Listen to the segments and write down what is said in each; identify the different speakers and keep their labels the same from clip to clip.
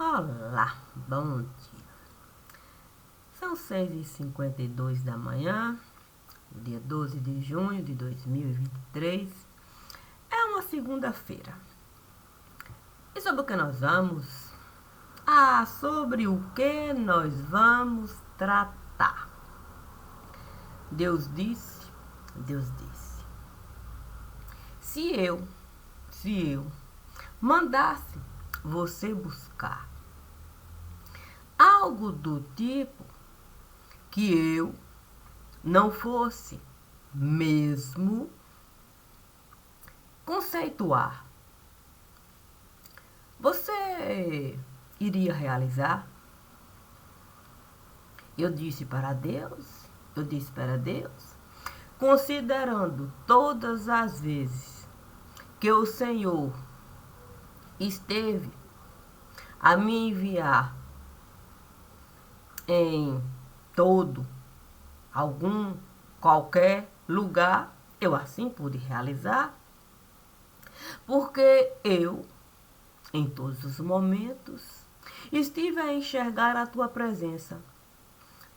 Speaker 1: Olá, bom dia. São 6h52 da manhã, dia 12 de junho de 2023. É uma segunda-feira. E sobre o que nós vamos? Sobre o que nós vamos tratar. Deus disse, se eu mandasse você buscar algo do tipo que eu não fosse mesmo conceituar, você iria realizar? Eu disse para Deus, considerando todas as vezes que o Senhor esteve a me enviar em qualquer lugar, eu assim pude realizar, porque eu, em todos os momentos, estive a enxergar a tua presença,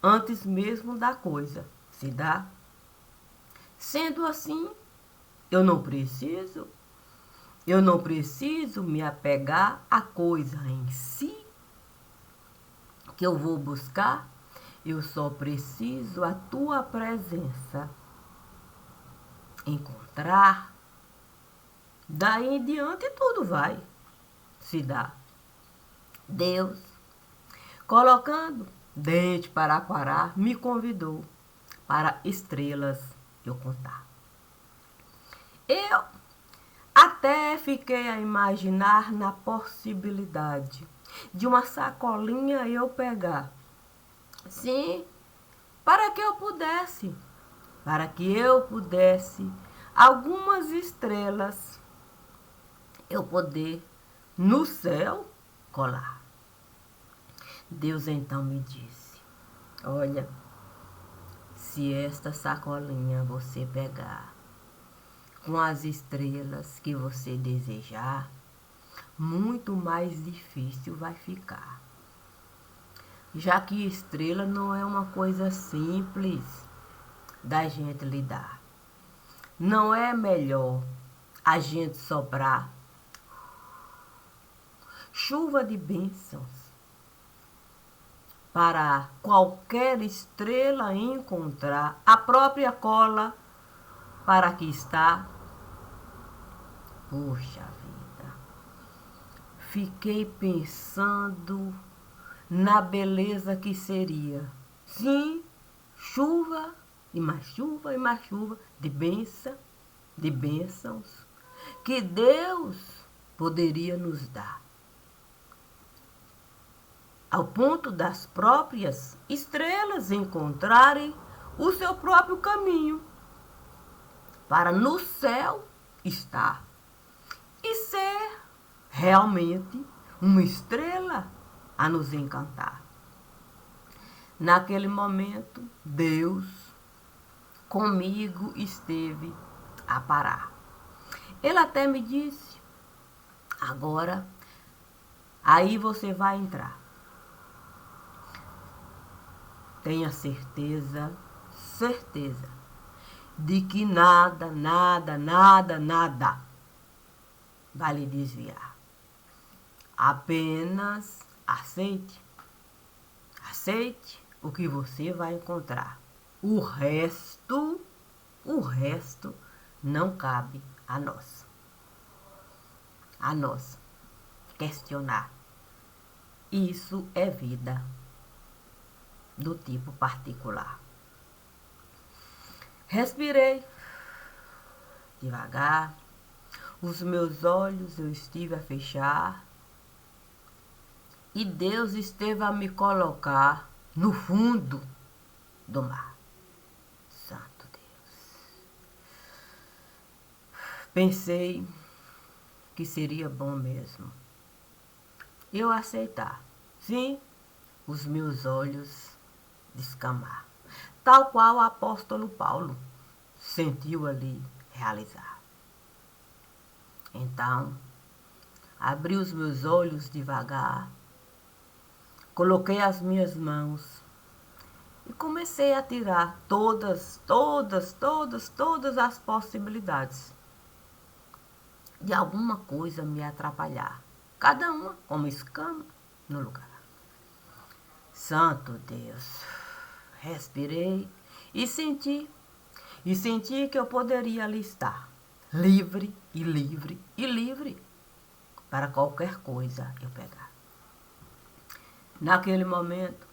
Speaker 1: antes mesmo da coisa se dar. Sendo assim, eu não preciso me apegar à coisa em si que eu vou buscar. Eu só preciso a tua presença encontrar. Daí em diante tudo vai se dar. Deus, colocando dente para aquarar, me convidou para estrelas eu contar. Eu até fiquei a imaginar na possibilidade de uma sacolinha eu pegar. Sim, para que eu pudesse algumas estrelas eu poder no céu colar. Deus então me disse: olha, se esta sacolinha você pegar com as estrelas que você desejar, muito mais difícil vai ficar. Já que estrela não é uma coisa simples da gente lidar. Não é melhor a gente soprar chuva de bênçãos para qualquer estrela encontrar a própria cola para que está? Puxa vida, fiquei pensando na beleza que seria. Sim, chuva e mais chuva e mais chuva de bênçãos que Deus poderia nos dar, ao ponto das próprias estrelas encontrarem o seu próprio caminho para no céu estar e ser realmente uma estrela a nos encantar. Naquele momento, Deus comigo esteve a parar. Ele até me disse: agora, aí você vai entrar. Tenha certeza de que nada vai lhe desviar. Apenas aceite o que você vai encontrar. O resto não cabe a nós. A nós questionar. Isso é vida do tipo particular. Respirei devagar, os meus olhos eu estive a fechar e Deus esteve a me colocar no fundo do mar. Santo Deus. Pensei que seria bom mesmo eu aceitar, sim, os meus olhos descamar, tal qual o apóstolo Paulo sentiu ali realizar. Então, abri os meus olhos devagar Coloquei as minhas mãos e comecei a tirar todas as possibilidades de alguma coisa me atrapalhar. Cada uma como escama no lugar. Santo Deus. Respirei e senti. E senti que eu poderia ali estar. Livre e livre e livre. Para qualquer coisa eu pegar. Naquele momento,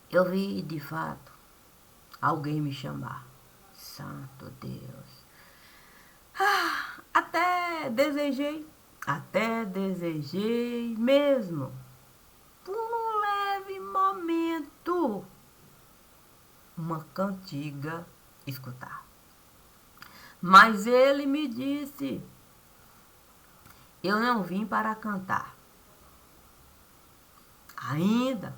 Speaker 1: eu vi de fato alguém me chamar. Santo Deus. Até desejei mesmo, por um leve momento, uma cantiga escutar. Mas ele me disse, eu não vim para cantar. Ainda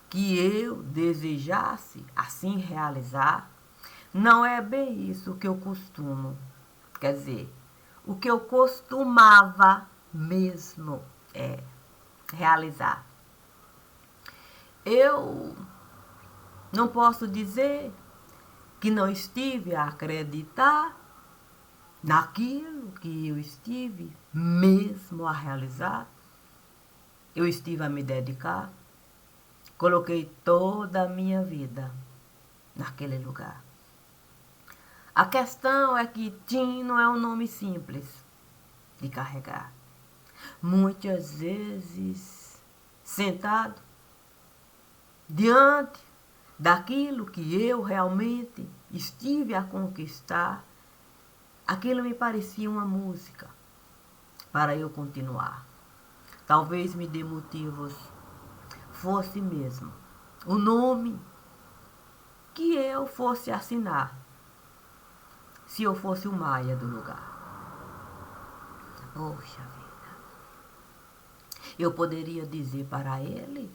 Speaker 1: que eu desejasse assim realizar, não é bem isso que eu costumo. Quer dizer, o que eu costumava mesmo realizar. Eu não posso dizer que não estive a acreditar naquilo que eu estive mesmo a realizar. Eu estive a me dedicar. Coloquei toda a minha vida naquele lugar. A questão é que Tim não é um nome simples de carregar. Muitas vezes, sentado diante daquilo que eu realmente estive a conquistar, aquilo me parecia uma música para eu continuar. Talvez me dê motivos, fosse mesmo o nome que eu fosse assinar, se eu fosse o Maia do lugar. Poxa vida. Eu poderia dizer para ele,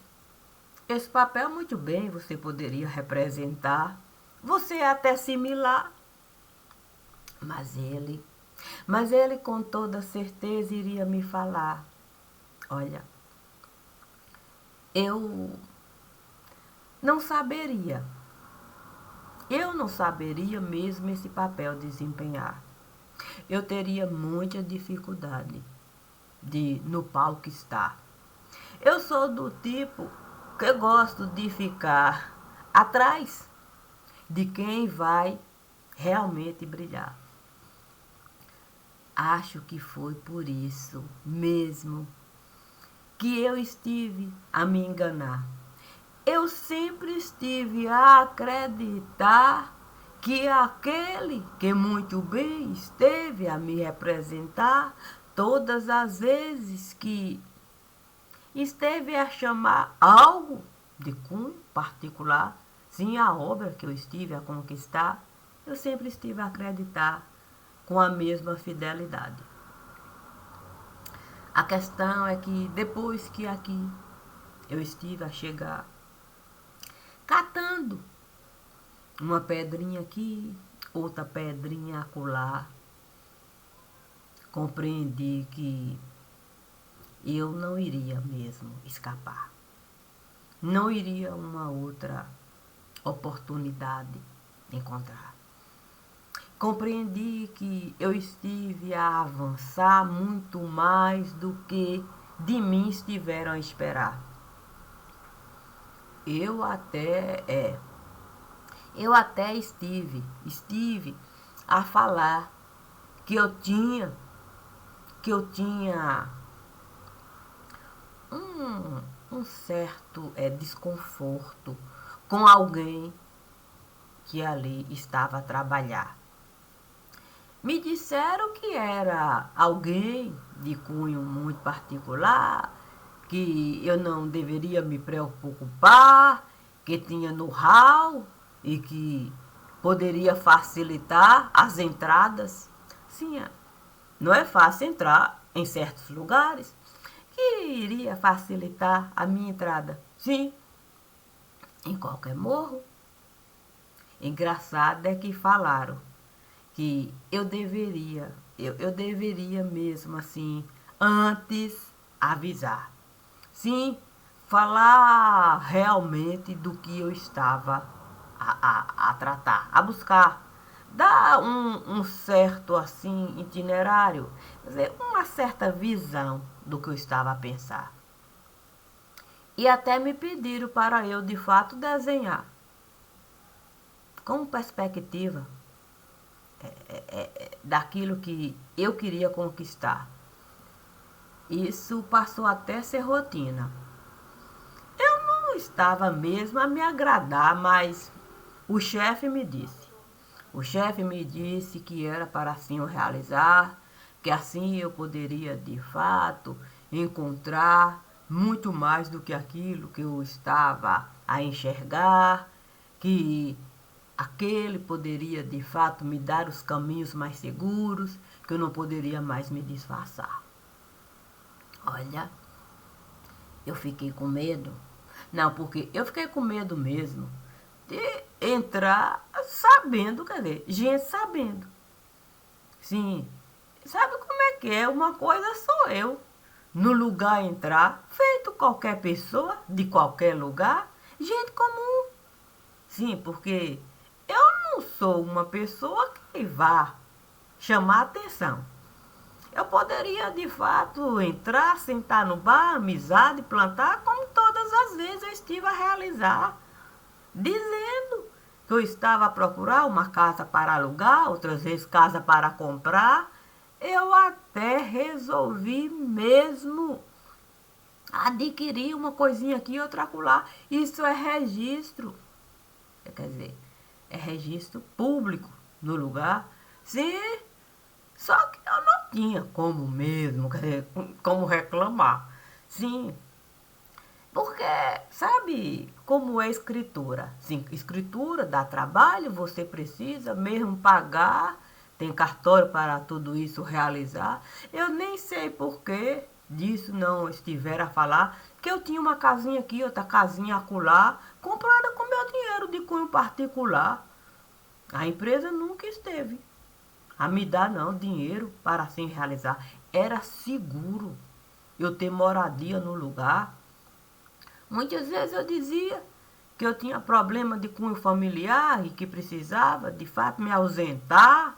Speaker 1: esse papel muito bem você poderia representar, você é até similar. Mas ele com toda certeza iria me falar, olha, eu não saberia mesmo esse papel desempenhar. Eu teria muita dificuldade de no palco estar. Eu sou do tipo que gosto de ficar atrás de quem vai realmente brilhar. Acho que foi por isso mesmo que eu estive a me enganar. Eu sempre estive a acreditar que aquele que muito bem esteve a me representar todas as vezes que esteve a chamar algo de cunho particular, sim, a obra que eu estive a conquistar, eu sempre estive a acreditar com a mesma fidelidade. A questão é que depois que aqui eu estive a chegar, catando uma pedrinha aqui, outra pedrinha acolá, compreendi que eu não iria mesmo escapar. Não iria uma outra oportunidade encontrar. Compreendi que eu estive a avançar muito mais do que de mim estiveram a esperar. Eu até estive a falar que eu tinha um certo desconforto com alguém que ali estava a trabalhar. Me disseram que era alguém de cunho muito particular, que eu não deveria me preocupar, que tinha know-how e que poderia facilitar as entradas. Sim, não é fácil entrar em certos lugares, que iria facilitar a minha entrada. Sim, em qualquer morro. Engraçado é que falaram que eu deveria mesmo assim, antes avisar. sim, falar realmente do que eu estava a tratar, a buscar. Dar um certo assim itinerário, quer dizer, uma certa visão do que eu estava a pensar. E até me pediram para eu de fato desenhar com perspectiva daquilo que eu queria conquistar. Isso passou até a ser rotina. Não estava mesmo a me agradar, mas o chefe me disse. O chefe me disse que era para assim eu realizar, que assim eu poderia de fato encontrar muito mais do que aquilo que eu estava a enxergar, que aquele poderia de fato me dar os caminhos mais seguros, que eu não poderia mais me disfarçar. Olha, eu fiquei com medo. Não, porque eu fiquei com medo mesmo de entrar sabendo, quer dizer, gente sabendo. Sim, sabe como é que é? Uma coisa sou eu. No lugar entrar, feito qualquer pessoa, de qualquer lugar, gente comum. Sim, porque eu não sou uma pessoa que vá chamar atenção. Eu poderia, de fato, entrar, sentar no bar, amizade, plantar, como todas as vezes eu estive a realizar, dizendo que eu estava a procurar uma casa para alugar, outras vezes casa para comprar. Eu até resolvi mesmo adquirir uma coisinha aqui e outra acolá. Isso é registro, quer dizer, é registro público no lugar. Sim, só que eu não tinha como mesmo, quer dizer, como reclamar. Sim, porque sabe como é escritura? Sim, escritura dá trabalho, você precisa mesmo pagar, tem cartório para tudo isso realizar. Eu nem sei por que disso não estiver a falar, que eu tinha uma casinha aqui, outra casinha acolá, comprada com meu dinheiro de cunho particular. A empresa nunca esteve a me dar não dinheiro para assim realizar. Era seguro eu ter moradia no lugar. Muitas vezes eu dizia que eu tinha problema de cunho familiar e que precisava, de fato, me ausentar.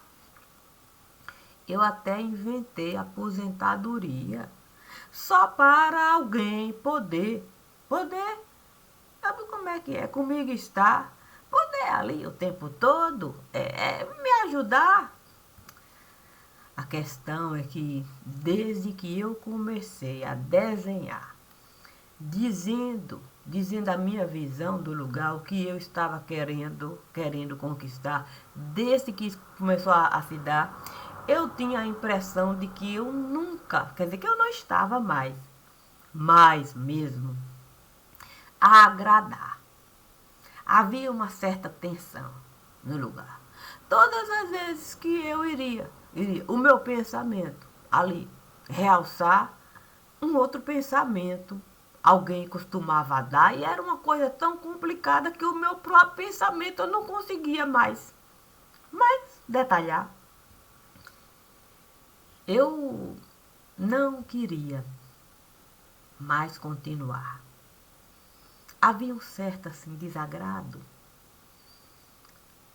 Speaker 1: Eu até inventei aposentadoria só para alguém poder, sabe como é que é? Comigo está, poder ali o tempo todo me ajudar. A questão é que desde que eu comecei a desenhar, dizendo a minha visão do lugar, o que eu estava querendo conquistar, desde que isso começou a se dar, eu tinha a impressão de que eu nunca, quer dizer, que eu não estava mais mesmo, a agradar. Havia uma certa tensão no lugar. Todas as vezes que eu iria o meu pensamento ali realçar um outro pensamento alguém costumava dar e era uma coisa tão complicada que o meu próprio pensamento eu não conseguia mais detalhar. Eu não queria mais continuar. Havia um certo assim desagrado.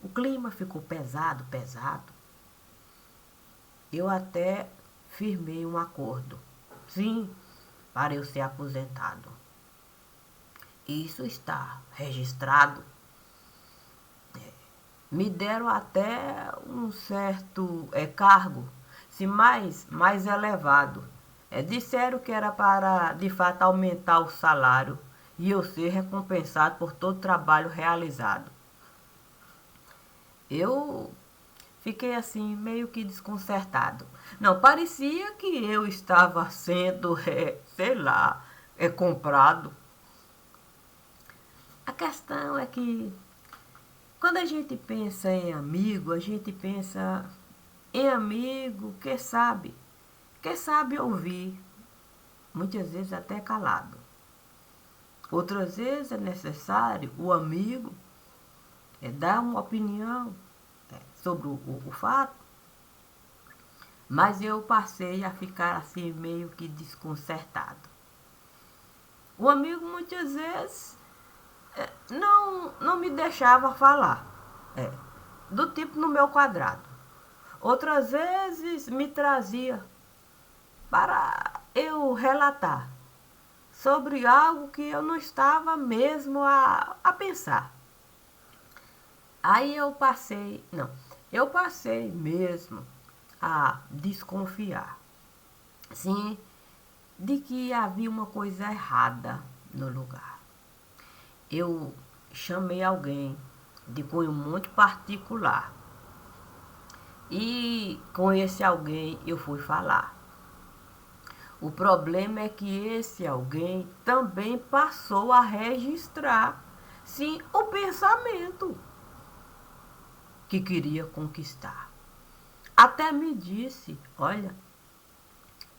Speaker 1: O clima ficou pesado. Eu até firmei um acordo. Sim, para eu ser aposentado. Isso está registrado. Me deram até um certo cargo, se mais elevado. Disseram que era para, de fato, aumentar o salário e eu ser recompensado por todo o trabalho realizado. Eu fiquei assim, meio que desconcertado. Não, parecia que eu estava sendo, sei lá, comprado. A questão é que quando a gente pensa em amigo, a gente pensa em amigo que sabe ouvir, muitas vezes até calado. Outras vezes é necessário o amigo dar uma opinião sobre o fato, mas eu passei a ficar assim meio que desconcertado. O amigo muitas vezes não me deixava falar. É, do tipo no meu quadrado. Outras vezes me trazia para eu relatar sobre algo que eu não estava mesmo a pensar. Aí eu passei mesmo a desconfiar, sim, de que havia uma coisa errada no lugar. Eu chamei alguém de cunho muito particular e com esse alguém eu fui falar. O problema é que esse alguém também passou a registrar, sim, o pensamento que queria conquistar. Até me disse, olha,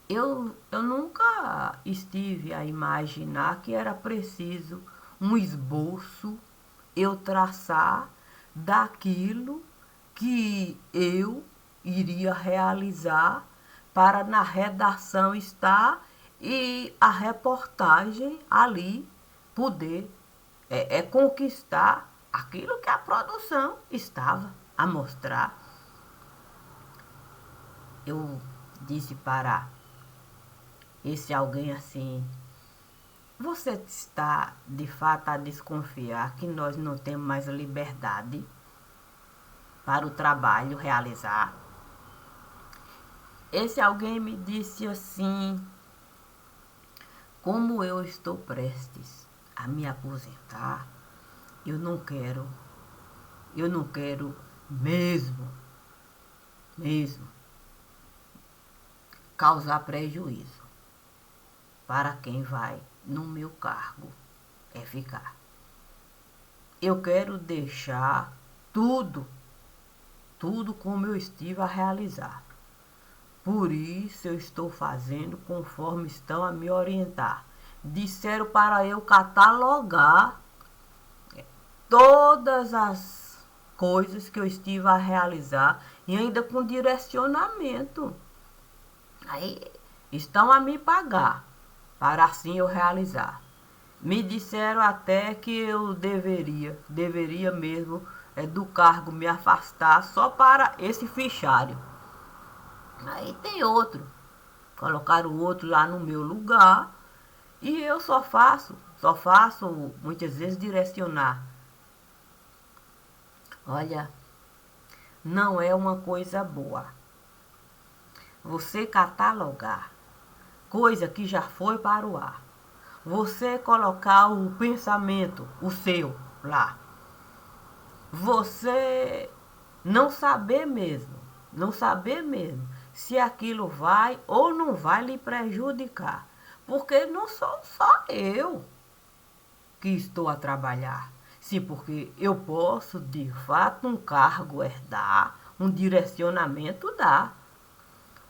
Speaker 1: eu nunca estive a imaginar que era preciso um esboço eu traçar daquilo que eu iria realizar para na redação estar e a reportagem ali poder conquistar aquilo que a produção estava a mostrar. Eu disse para esse alguém assim: você está de fato a desconfiar que nós não temos mais liberdade para o trabalho realizar? Esse alguém me disse assim: como eu estou prestes a me aposentar, eu não quero, eu não quero mesmo causar prejuízo para quem vai no meu cargo ficar. Eu quero deixar tudo, tudo como eu estive a realizar. Por isso eu estou fazendo conforme estão a me orientar. Disseram para eu catalogar todas as coisas que eu estive a realizar e ainda com direcionamento. Aí estão a me pagar para assim eu realizar. Me disseram até que eu deveria mesmo do cargo me afastar só para esse fichário. Aí tem outro. Colocaram o outro lá no meu lugar e eu só faço muitas vezes direcionar. Olha, não é uma coisa boa você catalogar coisa que já foi para o ar. Você colocar o pensamento, o seu, lá. Você não saber mesmo se aquilo vai ou não vai lhe prejudicar. Porque não sou só eu que estou a trabalhar. Sim, porque eu posso, de fato, um cargo herdar, um direcionamento dar.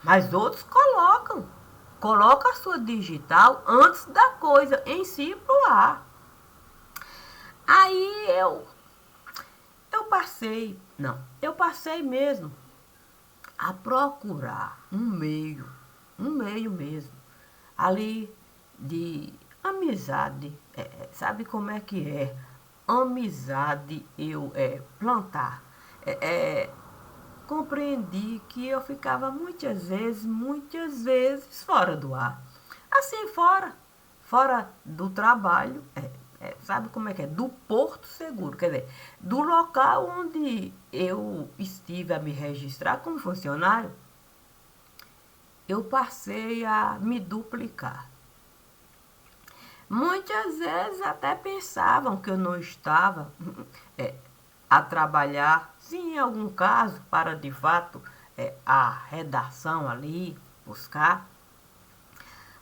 Speaker 1: Mas outros colocam a sua digital antes da coisa em si pro ar. Aí eu passei mesmo a procurar um meio mesmo, ali de amizade. Sabe como é que é? Amizade eu plantar. É, compreendi que eu ficava muitas vezes fora do ar. Assim, fora do trabalho, sabe como é que é? Do porto seguro, quer dizer, do local onde eu estive a me registrar como funcionário, eu passei a me duplicar. Muitas vezes até pensavam que eu não estava é, a trabalhar, sim, em algum caso, para de fato a redação ali, buscar.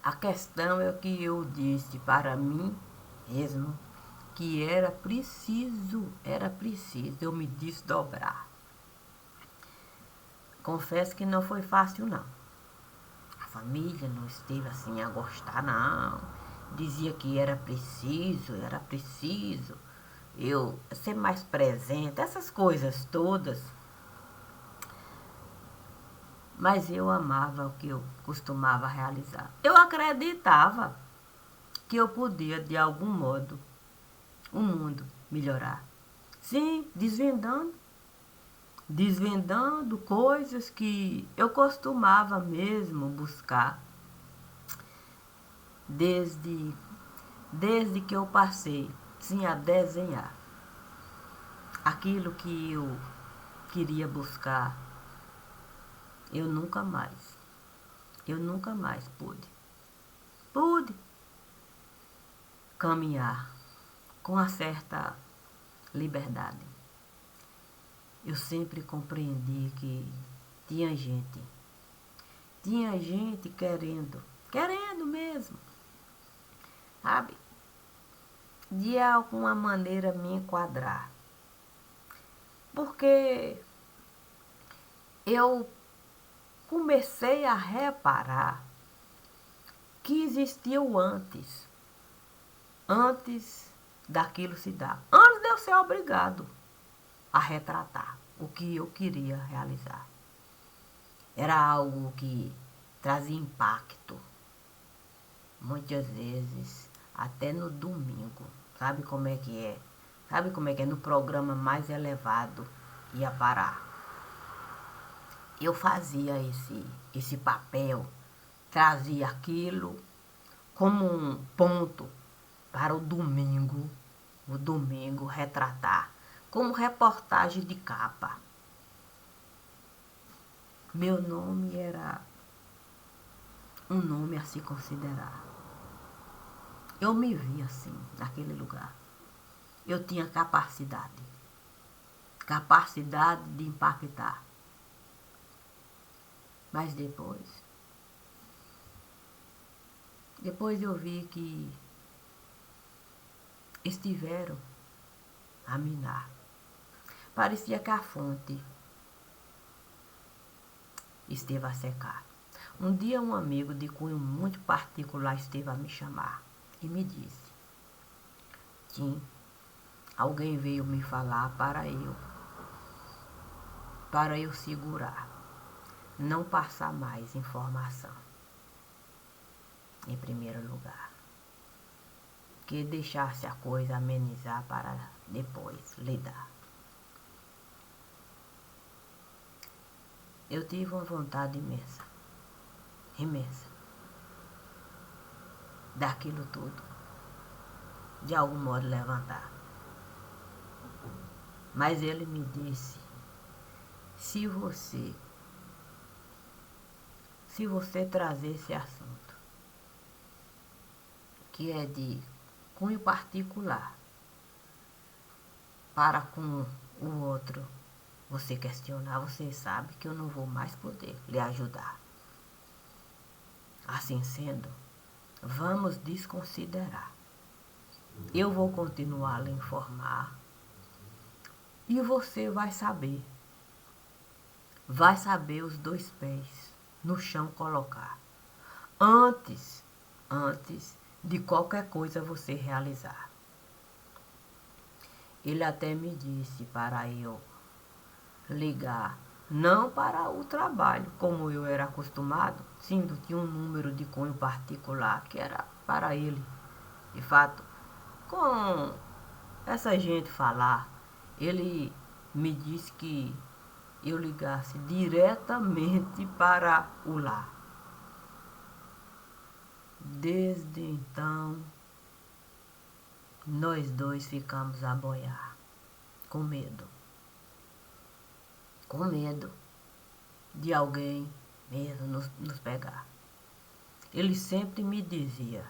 Speaker 1: A questão é que eu disse para mim mesmo que era preciso eu me desdobrar. Confesso que não foi fácil não. A família não esteve assim a gostar não. Dizia que era preciso eu ser mais presente, essas coisas todas. Mas eu amava o que eu costumava realizar. Eu acreditava que eu podia, de algum modo, o mundo melhorar. Sim, desvendando coisas que eu costumava mesmo buscar desde, desde que eu passei, sim, a desenhar. Aquilo que eu queria buscar, eu nunca mais pude caminhar com uma certa liberdade. Eu sempre compreendi que tinha gente querendo mesmo, sabe? De alguma maneira me enquadrar. Porque eu comecei a reparar que existia o antes daquilo se dar. Antes de eu ser obrigado a retratar o que eu queria realizar. Era algo que trazia impacto, muitas vezes, até no domingo. Sabe como é que é? Sabe como é que é? No programa mais elevado ia parar. Eu fazia esse papel, trazia aquilo como um ponto para o domingo retratar, como reportagem de capa. Meu nome era um nome a se considerar. Eu me vi assim, naquele lugar. Eu tinha capacidade de impactar. Mas depois eu vi que estiveram a minar. Parecia que a fonte esteve a secar. Um dia um amigo de cunho muito particular esteve a me chamar e me disse: Tim, alguém veio me falar para eu segurar, não passar mais informação. Em primeiro lugar, que deixasse a coisa amenizar para depois lidar. Eu tive uma vontade imensa, daquilo tudo, de algum modo levantar. Mas ele me disse: se você trazer esse assunto, que é de cunho particular, para com o outro, você questionar, você sabe que eu não vou mais poder lhe ajudar. Assim sendo, vamos desconsiderar. Eu vou continuar a lhe informar e você vai saber os 2 pés no chão colocar. Antes de qualquer coisa você realizar. Ele até me disse para eu ligar, não para o trabalho, como eu era acostumado, sim, tinha um número de cunho particular que era para ele. De fato, com essa gente falar, ele me disse que eu ligasse diretamente para o lar. Desde então, nós 2 ficamos a boiar, com medo de alguém mesmo nos pegar. Ele sempre me dizia: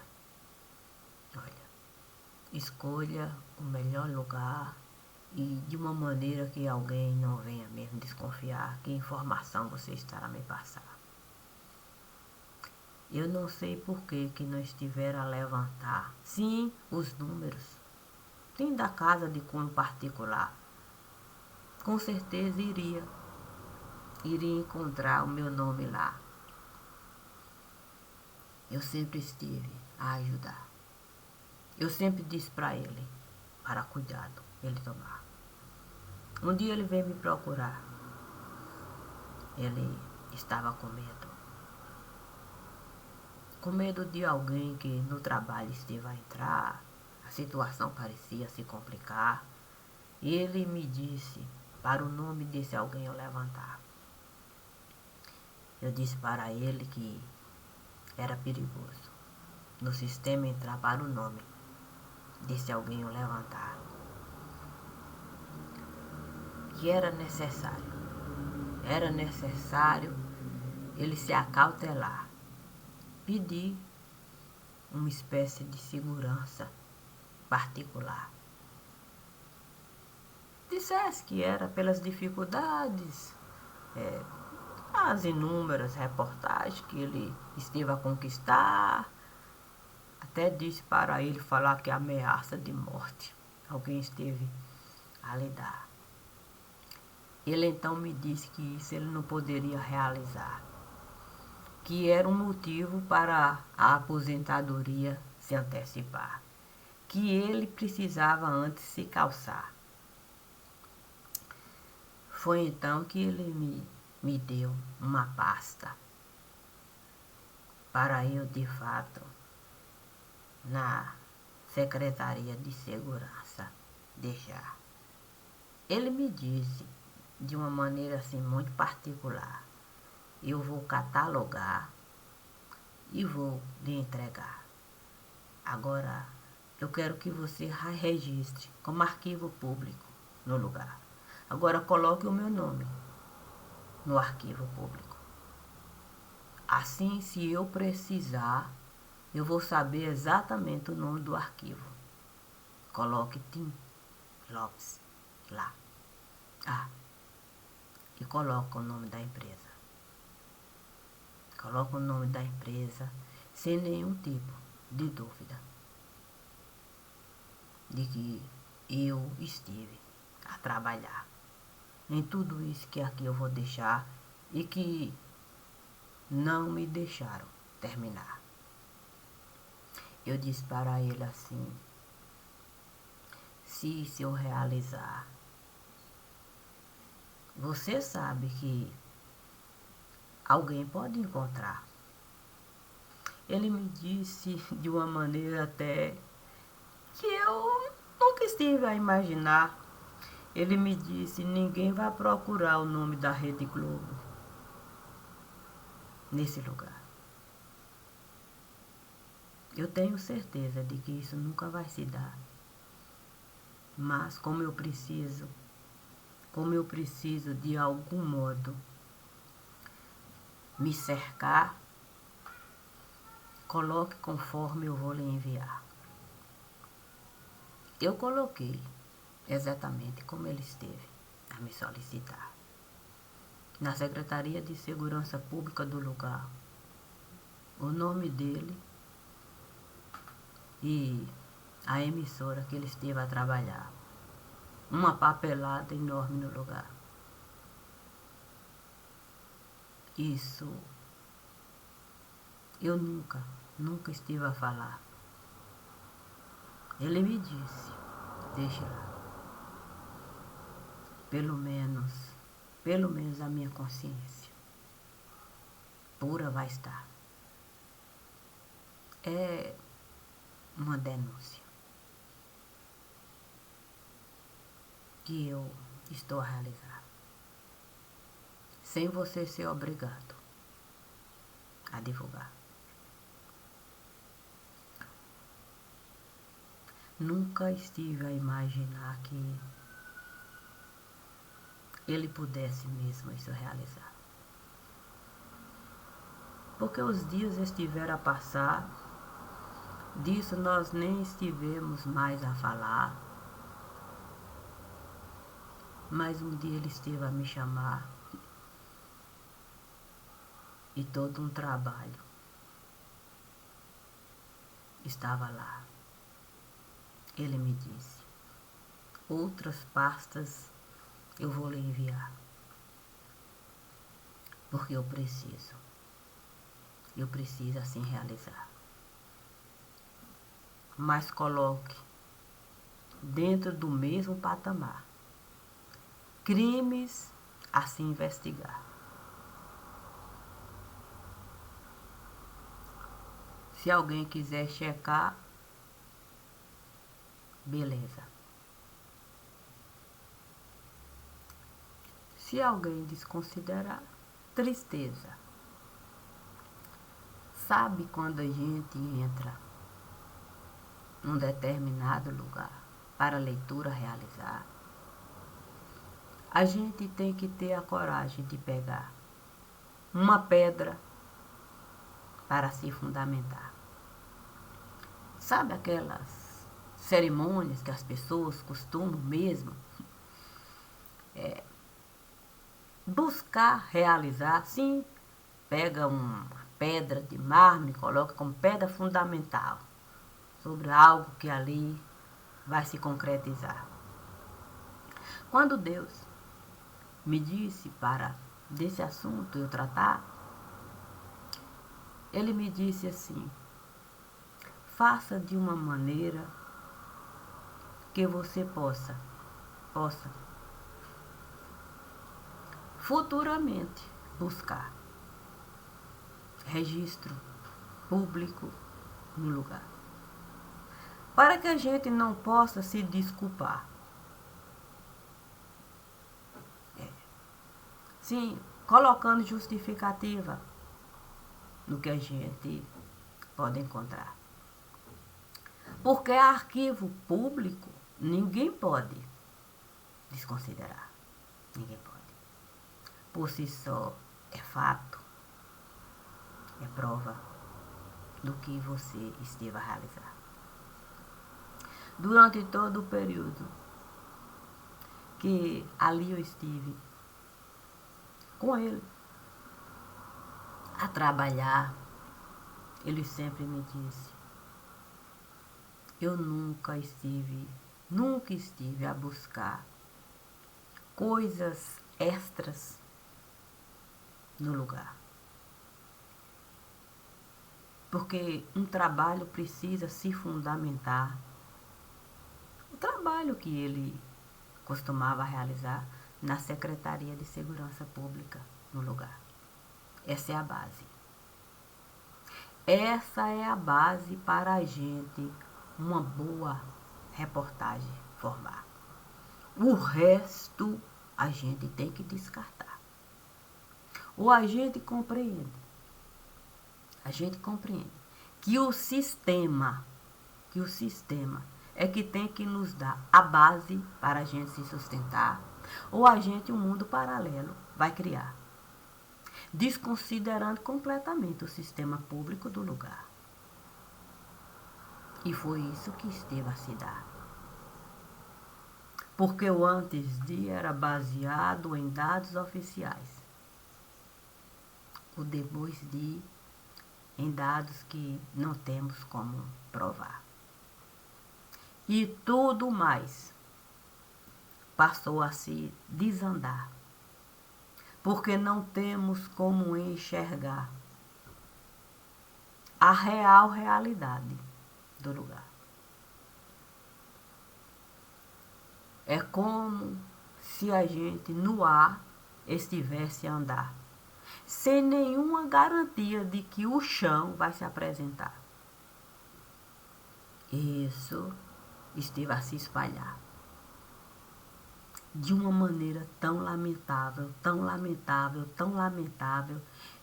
Speaker 1: olha, escolha o melhor lugar e de uma maneira que alguém não venha mesmo desconfiar que informação você estará me passar. Eu não sei por que não estiveram a levantar, sim, os números, sim, da casa de cunho particular. Com certeza iria encontrar o meu nome lá. Eu sempre estive a ajudar. Eu sempre disse para ele, para cuidado, ele tomar. Um dia ele veio me procurar. Ele estava com medo. com medo de alguém que no trabalho esteve a entrar, a situação parecia se complicar. Ele me disse para o nome desse alguém eu levantar. Eu disse para ele que era perigoso no sistema entrar para o nome desse alguém eu levantar. Que era necessário ele se acautelar, pedir uma espécie de segurança particular. Dissesse que era pelas dificuldades, as inúmeras reportagens que ele esteve a conquistar. Até disse para ele falar que ameaça de morte alguém esteve a lhe dar. Ele então me disse que isso ele não poderia realizar, que era um motivo para a aposentadoria se antecipar, que ele precisava antes se calçar. Foi então que ele me deu uma pasta para eu, de fato, na Secretaria de Segurança, deixar. Ele me disse, de uma maneira assim muito particular, eu vou catalogar e vou lhe entregar. Agora, eu quero que você registre como arquivo público no lugar. Agora, coloque o meu nome no arquivo público. Assim, se eu precisar, eu vou saber exatamente o nome do arquivo. Coloque Tim Lopes lá. E coloca o nome da empresa. Coloca o nome da empresa sem nenhum tipo de dúvida de que eu estive a trabalhar em tudo isso que aqui eu vou deixar e que não me deixaram terminar. Eu disse para ele assim, se eu realizar, você sabe que alguém pode encontrar. Ele me disse de uma maneira até que eu nunca estive a imaginar. Ele me disse, ninguém vai procurar o nome da Rede Globo nesse lugar. Eu tenho certeza de que isso nunca vai se dar. Mas como eu preciso de algum modo me cercar, coloque conforme eu vou lhe enviar. Eu coloquei exatamente como ele esteve a me solicitar. Na Secretaria de Segurança Pública do lugar, o nome dele e a emissora que ele esteve a trabalhar. Uma papelada enorme no lugar. Isso eu nunca estive a falar. Ele me disse, deixe lá. Pelo menos a minha consciência pura vai estar. É uma denúncia que eu estou a realizar, sem você ser obrigado a divulgar. Nunca estive a imaginar que ele pudesse mesmo isso realizar. Porque os dias estiveram a passar, disso nós nem estivemos mais a falar. Mas um dia ele esteve a me chamar e todo um trabalho estava lá. Ele me disse, outras pastas eu vou lhe enviar, porque eu preciso assim realizar. Mas coloque dentro do mesmo patamar crimes a se investigar. Se alguém quiser checar, beleza. Se alguém desconsiderar, tristeza. Sabe quando a gente entra num determinado lugar para a leitura realizar? A gente tem que ter a coragem de pegar uma pedra para se fundamentar. Sabe aquelas cerimônias que as pessoas costumam mesmo buscar realizar? Sim, pega uma pedra de mármore, coloca como pedra fundamental sobre algo que ali vai se concretizar. Quando Deus me disse para desse assunto eu tratar, Ele me disse assim: faça de uma maneira que você possa futuramente buscar registro público no lugar, para que a gente não possa se desculpar. Sim, colocando justificativa no que a gente pode encontrar. Porque arquivo público ninguém pode desconsiderar. Ninguém pode. Por si só é fato, é prova do que você esteve a realizar. Durante todo o período que ali eu estive com ele a trabalhar, ele sempre me disse: eu nunca estive a buscar coisas extras no lugar. Porque um trabalho precisa se fundamentar. O trabalho que ele costumava realizar na Secretaria de Segurança Pública no lugar. Essa é a base. Essa é a base para a gente uma boa reportagem formar. O resto a gente tem que descartar. Ou a gente compreende que o sistema é que tem que nos dar a base para a gente se sustentar, ou a gente um mundo paralelo vai criar, desconsiderando completamente o sistema público do lugar. E foi isso que esteve a se dar. Porque o antes de era baseado em dados oficiais. O depois de em dados que não temos como provar. E tudo mais passou a se desandar, porque não temos como enxergar a real realidade do lugar. É como se a gente no ar estivesse a andar, sem nenhuma garantia de que o chão vai se apresentar. Isso esteve a se espalhar de uma maneira tão lamentável,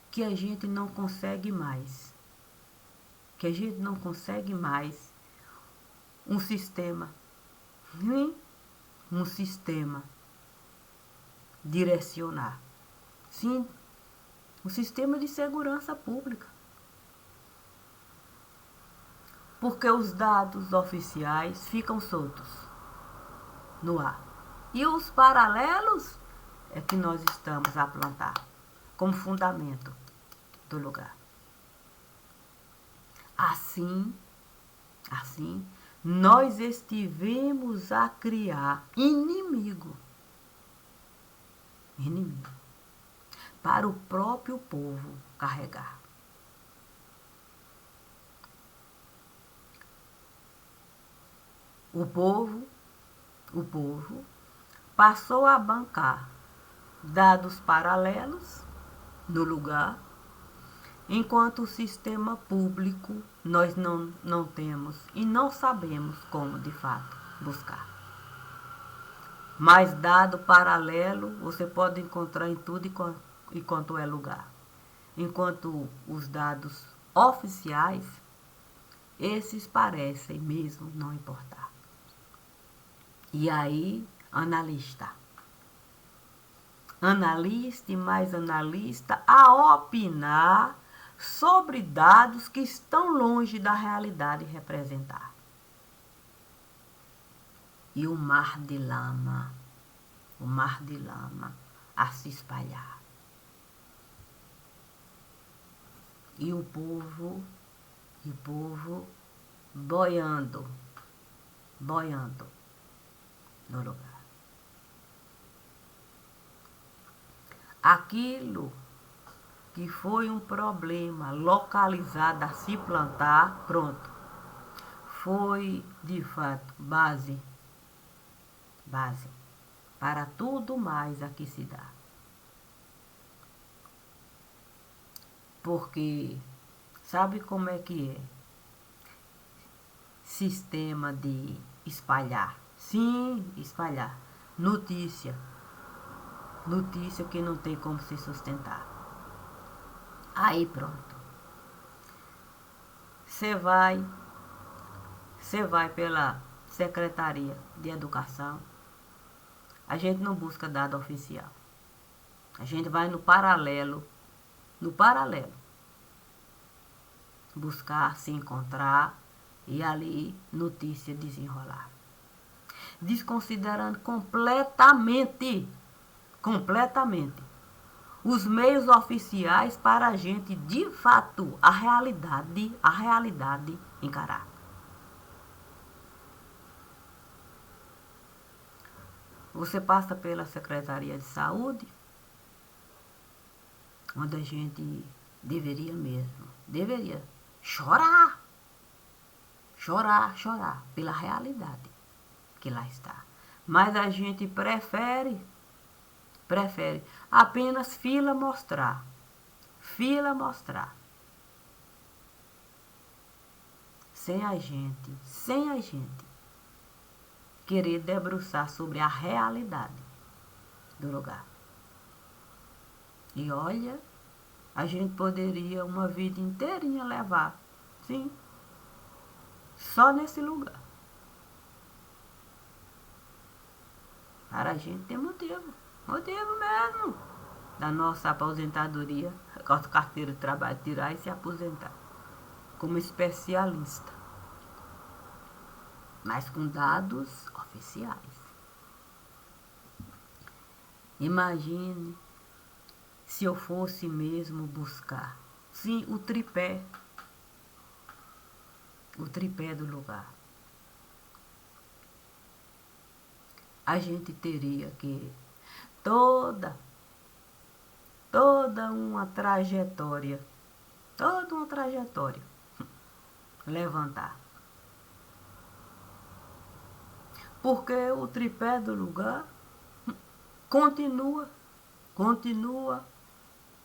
Speaker 1: que a gente não consegue mais. Um sistema direcionar. Sim, um sistema de segurança pública. Porque os dados oficiais ficam soltos no ar. E os paralelos é que nós estamos a plantar como fundamento do lugar. Assim, nós estivemos a criar inimigo para o próprio povo carregar. O povo passou a bancar dados paralelos no lugar enquanto o sistema público nós não temos e não sabemos como de fato buscar. Mas dado paralelo você pode encontrar em tudo e quanto é lugar. Enquanto os dados oficiais, esses parecem mesmo não importar. E aí, analista e mais analista a opinar sobre dados que estão longe da realidade representar. E o mar de lama a se espalhar. E o povo boiando no lugar. Aquilo que foi um problema localizado a se plantar, pronto, foi de fato base para tudo mais a que se dá. Porque sabe como é que é? Sistema de espalhar. Sim, espalhar. Notícia que não tem como se sustentar. Aí pronto. Você vai pela Secretaria de Educação. A gente não busca dado oficial. A gente vai no paralelo. Buscar, se encontrar e ali notícia desenrolar. Desconsiderando completamente os meios oficiais para a gente, de fato, a realidade encarar. Você passa pela Secretaria de Saúde, onde a gente deveria chorar pela realidade que lá está. Mas a gente prefere apenas fila mostrar. Sem a gente querer debruçar sobre a realidade do lugar. E olha, a gente poderia uma vida inteirinha levar, sim, só nesse lugar. Para a gente ter motivo mesmo da nossa aposentadoria, com a carteira de trabalho, tirar e se aposentar como especialista, mas com dados oficiais. Imagine se eu fosse mesmo buscar, sim, o tripé do lugar. A gente teria que toda uma trajetória levantar. Porque o tripé do lugar continua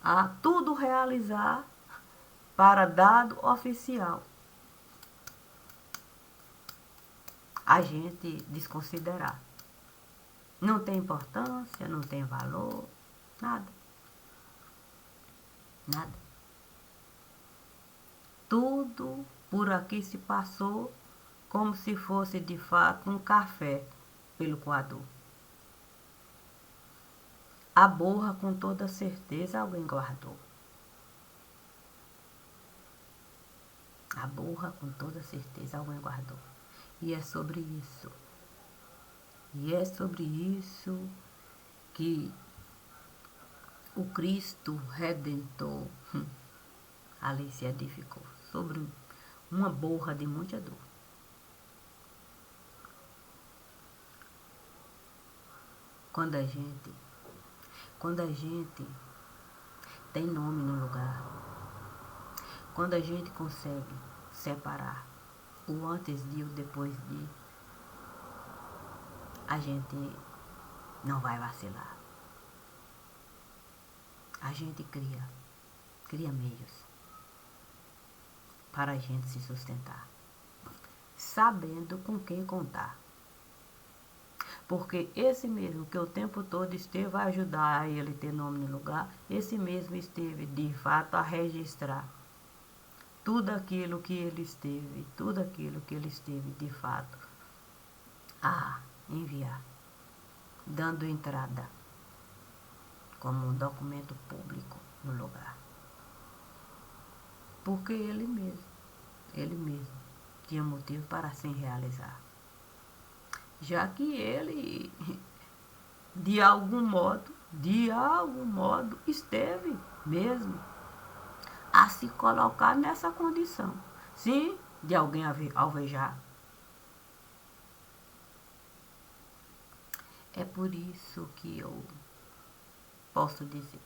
Speaker 1: a tudo realizar para dado oficial. A gente desconsiderar. Não tem importância, não tem valor, nada. Tudo por aqui se passou como se fosse de fato um café pelo coador. A borra com toda certeza alguém guardou. E é sobre isso que o Cristo Redentor ali se edificou, sobre uma borra de muita dor. Quando a gente tem nome no lugar, quando a gente consegue separar o antes de e o depois de, a gente não vai vacilar. A gente cria meios para a gente se sustentar, sabendo com quem contar. Porque esse mesmo que o tempo todo esteve a ajudar a ele ter nome no lugar, esse mesmo esteve de fato a registrar tudo aquilo que ele esteve, tudo aquilo que ele esteve de fato a enviar, dando entrada como um documento público no lugar. Porque ele mesmo tinha motivo para assim realizar. Já que ele, de algum modo, esteve mesmo a se colocar nessa condição. Sim, de alguém alvejar. É por isso que eu posso dizer.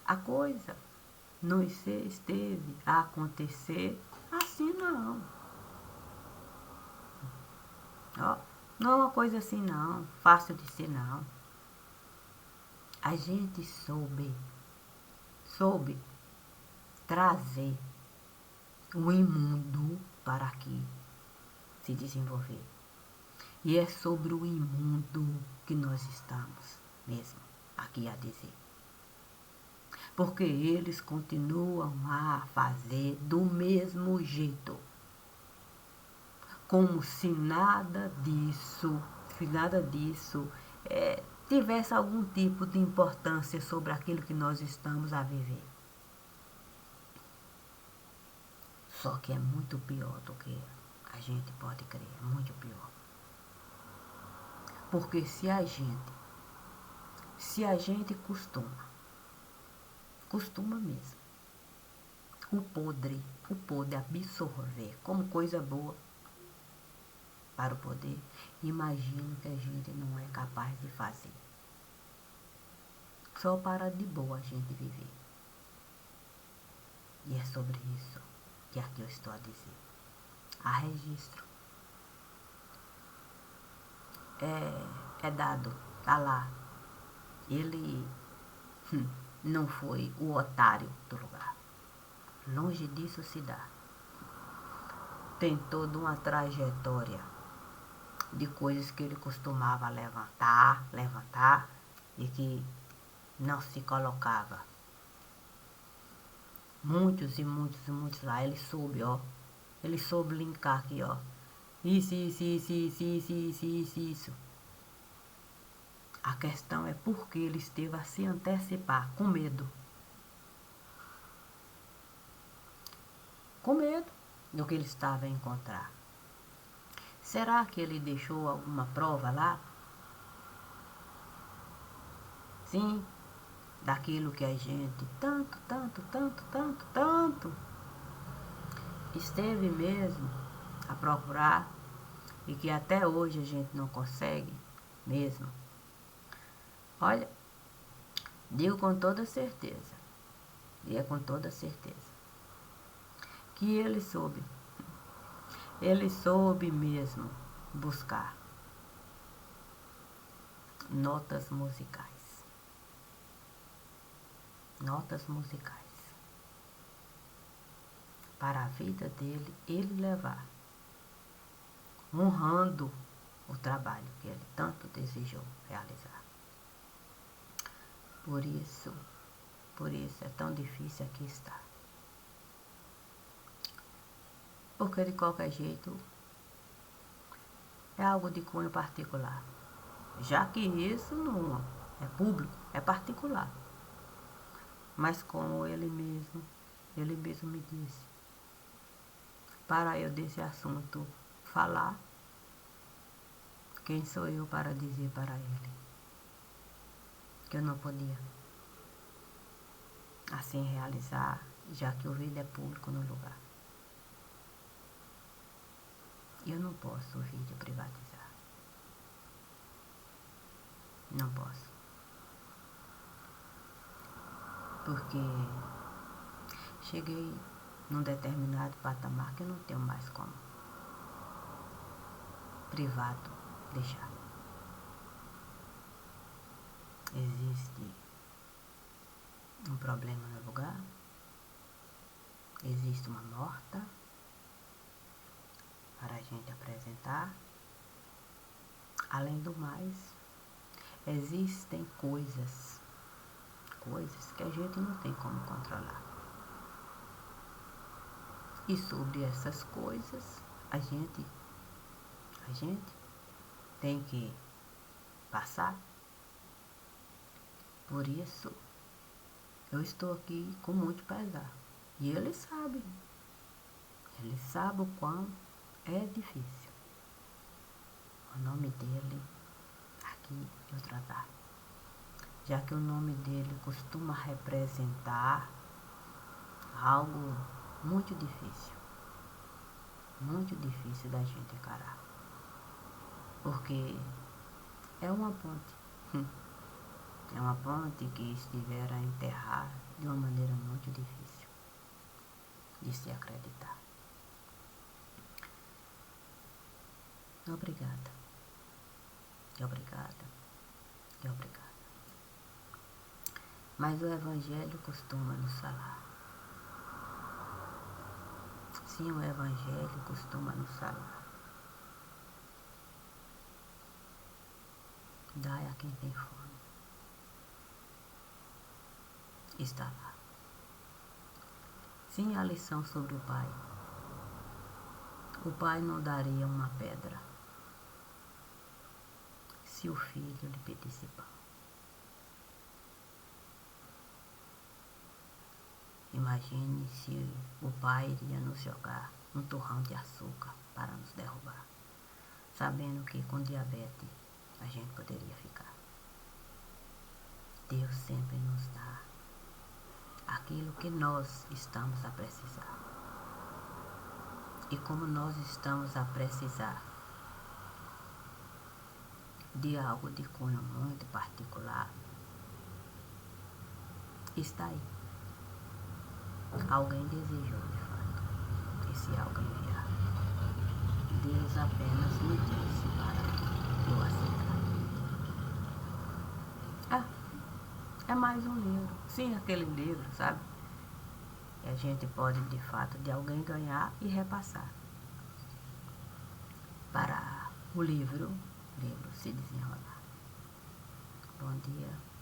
Speaker 1: A coisa não esteve a acontecer assim não. Ó, não é uma coisa assim não, fácil de ser não. A gente soube trazer o imundo para aqui se desenvolver. E é sobre o imundo que nós estamos mesmo aqui a dizer. Porque eles continuam a fazer do mesmo jeito. Como se nada disso tivesse algum tipo de importância sobre aquilo que nós estamos a viver. Só que é muito pior do que a gente pode crer, é muito pior. Porque se a gente costuma mesmo, o podre absorver como coisa boa para o poder, imagino que a gente não é capaz de fazer. Só para de boa a gente viver. E é sobre isso que aqui eu estou a dizer. A registro. É dado, tá lá. Ele não foi o otário do lugar. Longe disso se dá. Tem toda uma trajetória de coisas que ele costumava levantar e que não se colocava. Muitos lá, ele soube linkar aqui, ó. Isso. A questão é porque ele esteve a se antecipar, com medo. Com medo do que ele estava a encontrar. Será que ele deixou alguma prova lá? Sim, daquilo que a gente tanto esteve mesmo a procurar e que até hoje a gente não consegue mesmo. Olha, digo com toda certeza, e é com toda certeza, que ele soube mesmo buscar notas musicais para a vida dele, ele levar, honrando o trabalho que ele tanto desejou realizar. Por isso é tão difícil aqui estar. Porque de qualquer jeito é algo de cunho particular. Já que isso não é público, é particular. Mas como ele mesmo me disse, para eu desse assunto falar, quem sou eu para dizer para ele que eu não podia assim realizar, já que o vídeo é público no lugar. Eu não posso o vídeo privatizar. Não posso. Porque cheguei num determinado patamar que eu não tenho mais como privado deixar. Existe um problema no lugar, existe uma morta para a gente apresentar. Além do mais, existem coisas que a gente não tem como controlar. E sobre essas coisas, a gente tem que passar. Por isso, eu estou aqui com muito pesar. E ele sabe o quão é difícil. O nome dele aqui eu tratar. Já que o nome dele costuma representar algo muito difícil da gente encarar. Porque é uma ponte. É uma ponte que estiver a enterrar de uma maneira muito difícil de se acreditar. Obrigada. Mas o Evangelho costuma nos falar. Sim, o Evangelho costuma nos falar. Dai a quem tem fome. Está lá. Sim, a lição sobre o Pai. O Pai não daria uma pedra se o Filho lhe pedisse pão. Imagine se o Pai iria nos jogar um torrão de açúcar para nos derrubar, sabendo que com diabetes a gente poderia ficar. Deus sempre nos dá aquilo que nós estamos a precisar. E como nós estamos a precisar de algo de cunho muito particular, está aí. Alguém desejou de fato. E se alguém vier, Deus apenas me disse para eu aceitar. É mais um livro. Sim, aquele livro, sabe? Que a gente pode, de fato, de alguém ganhar e repassar para o livro se desenrolar. Bom dia.